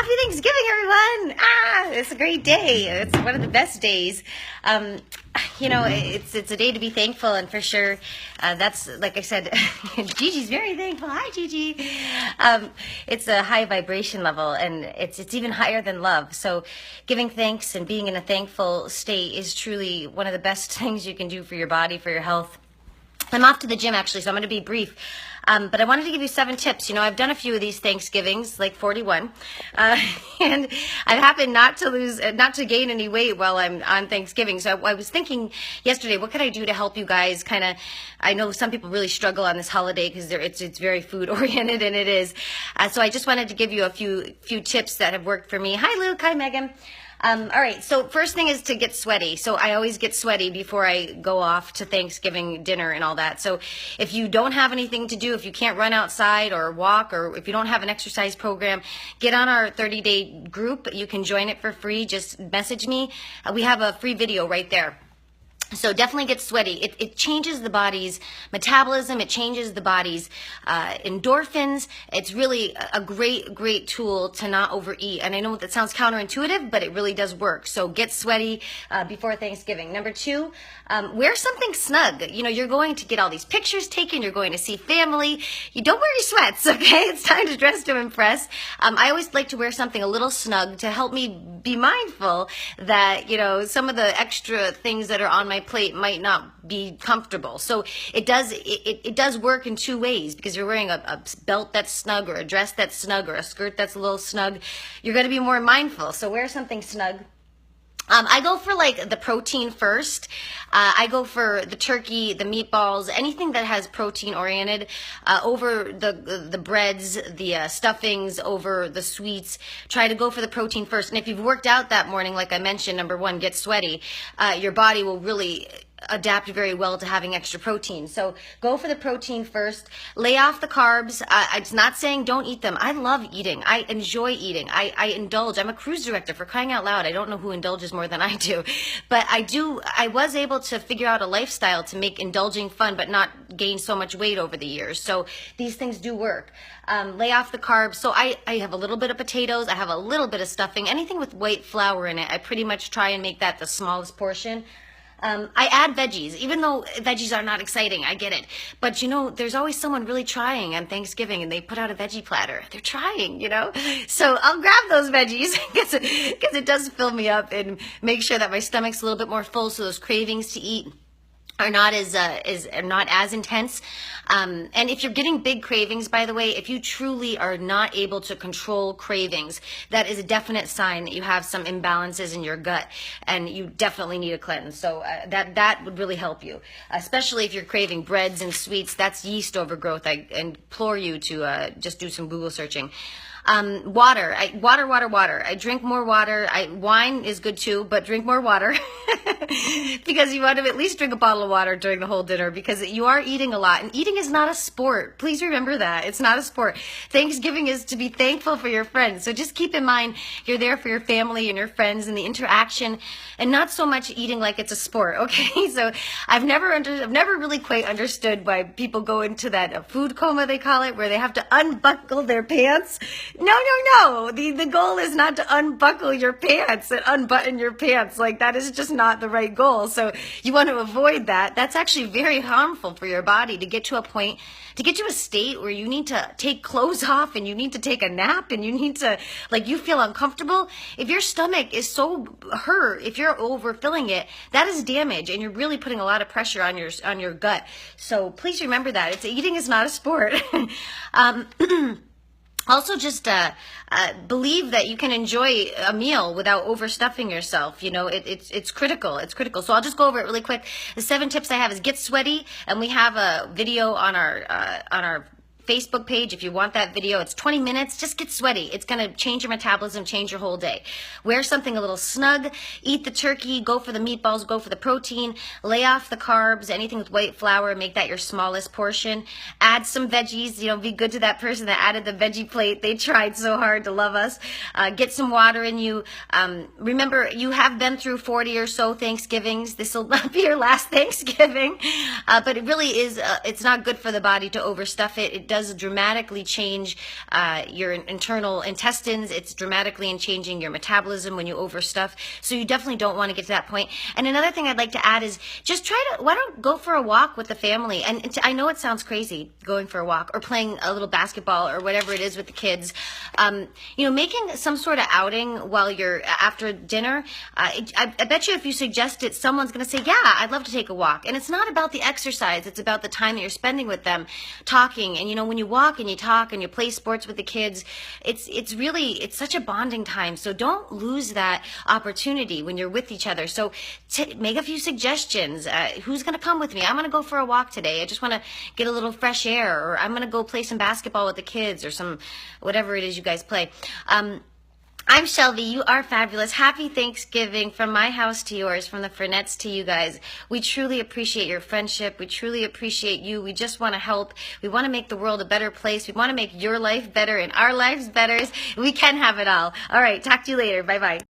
Happy Thanksgiving, everyone. It's a great day. It's one of the best days. It's a day to be thankful, and for sure, that's, like I said, Gigi's very thankful. Hi, Gigi. It's a high vibration level, and it's even higher than love. So giving thanks and being in a thankful state is truly one of the best things you can do for your body, for your health. I'm off to the gym, actually, so I'm going to be brief. But I wanted to give you 7 tips. I've done a few of these Thanksgivings, like 41, and I've happened not to gain any weight while I'm on Thanksgiving. So I was thinking yesterday, what could I do to help you guys I know some people really struggle on this holiday because it's very food oriented, and it is. So I just wanted to give you a few tips that have worked for me. Hi, Luke. Hi, Megan. All right, so first thing is to get sweaty. So I always get sweaty before I go off to Thanksgiving dinner and all that. So if you don't have anything to do, if you can't run outside or walk, or if you don't have an exercise program, get on our 30-day group. You can join it for free. Just message me. We have a free video right there. So definitely get sweaty. It changes the body's metabolism. It changes the body's endorphins. It's really a great tool to not overeat. And I know that sounds counterintuitive, but it really does work. So get sweaty before Thanksgiving. Number 2, wear something snug. You're going to get all these pictures taken. You're going to see family. You don't wear your sweats, okay? It's time to dress to impress. I always like to wear something a little snug to help me be mindful that, some of the extra things that are on my plate might not be comfortable. So it does work in 2 ways, because you're wearing a belt that's snug, or a dress that's snug, or a skirt that's a little snug. You're going to be more mindful. So wear something snug. I go for the protein first. I go for the turkey, the meatballs, anything that has protein oriented, over the breads, the stuffings, over the sweets. Try to go for the protein first. And if you've worked out that morning, like I mentioned, number 1, get sweaty. Your body will really adapt very well to having extra protein. So go for the protein first. Lay off the carbs. It's not saying don't eat them. I love eating. I enjoy eating. I indulge. I'm a cruise director, for crying out loud. I don't know who indulges more than I do. But I was able to figure out a lifestyle to make indulging fun, but not gain so much weight over the years. So these things do work. Lay off the carbs. So I have a little bit of potatoes. I have a little bit of stuffing. Anything with white flour in it, I pretty much try and make that the smallest portion. I add veggies, even though veggies are not exciting. I get it. But, there's always someone really trying on Thanksgiving, and they put out a veggie platter. They're trying, So I'll grab those veggies because it does fill me up and make sure that my stomach's a little bit more full, so those cravings to eat are not as intense. And if you're getting big cravings, by the way, if you truly are not able to control cravings, that is a definite sign that you have some imbalances in your gut, and you definitely need a cleanse. So that would really help you, especially if you're craving breads and sweets. That's yeast overgrowth. I implore you to just do some Google searching. Water. Water. I drink more water. Wine is good too, but drink more water because you want to at least drink a bottle of water during the whole dinner, because you are eating a lot, and eating is not a sport. Please remember that. It's not a sport. Thanksgiving is to be thankful for your friends. So just keep in mind you're there for your family and your friends and the interaction, and not so much eating like it's a sport. Okay. So I've never really quite understood why people go into that food coma, they call it, where they have to unbuckle their pants. No. The goal is not to unbuckle your pants and unbutton your pants. That is just not the right goal. So you want to avoid that. That's actually very harmful for your body, to get to a state where you need to take clothes off, and you need to take a nap, and you need to, you feel uncomfortable. If your stomach is so hurt, if you're overfilling it, that is damage, and you're really putting a lot of pressure on your gut. So please remember that. Eating is not a sport. Also, just believe that you can enjoy a meal without overstuffing yourself. It's critical. It's critical. So I'll just go over it really quick. The 7 tips I have is get sweaty, and we have a video on our Facebook page. If you want that video, it's 20 minutes. Just get sweaty. It's going to change your metabolism, change your whole day. Wear something a little snug. Eat the turkey. Go for the meatballs. Go for the protein. Lay off the carbs. Anything with white flour, make that your smallest portion. Add some veggies. Be good to that person that added the veggie plate. They tried so hard to love us. Get some water in you. Remember, you have been through 40 or so Thanksgivings. This will not be your last Thanksgiving. But it really is, it's not good for the body to overstuff it. It does does dramatically change your internal intestines. It's dramatically changing your metabolism when you overstuff. So you definitely don't want to get to that point. And another thing I'd like to add is just why don't go for a walk with the family? And I know it sounds crazy going for a walk or playing a little basketball or whatever it is with the kids. Making some sort of outing while you're after dinner. I bet you if you suggest it, someone's going to say, yeah, I'd love to take a walk. And it's not about the exercise. It's about the time that you're spending with them talking. And, when you walk and you talk and you play sports with the kids, it's such a bonding time. So don't lose that opportunity when you're with each other. So make a few suggestions. Who's going to come with me? I'm going to go for a walk today. I just want to get a little fresh air, or I'm going to go play some basketball with the kids, or some whatever it is you guys play. I'm Shelby. You are fabulous. Happy Thanksgiving from my house to yours, from the Fernettes to you guys. We truly appreciate your friendship. We truly appreciate you. We just want to help. We want to make the world a better place. We want to make your life better and our lives better. We can have it all. All right. Talk to you later. Bye-bye.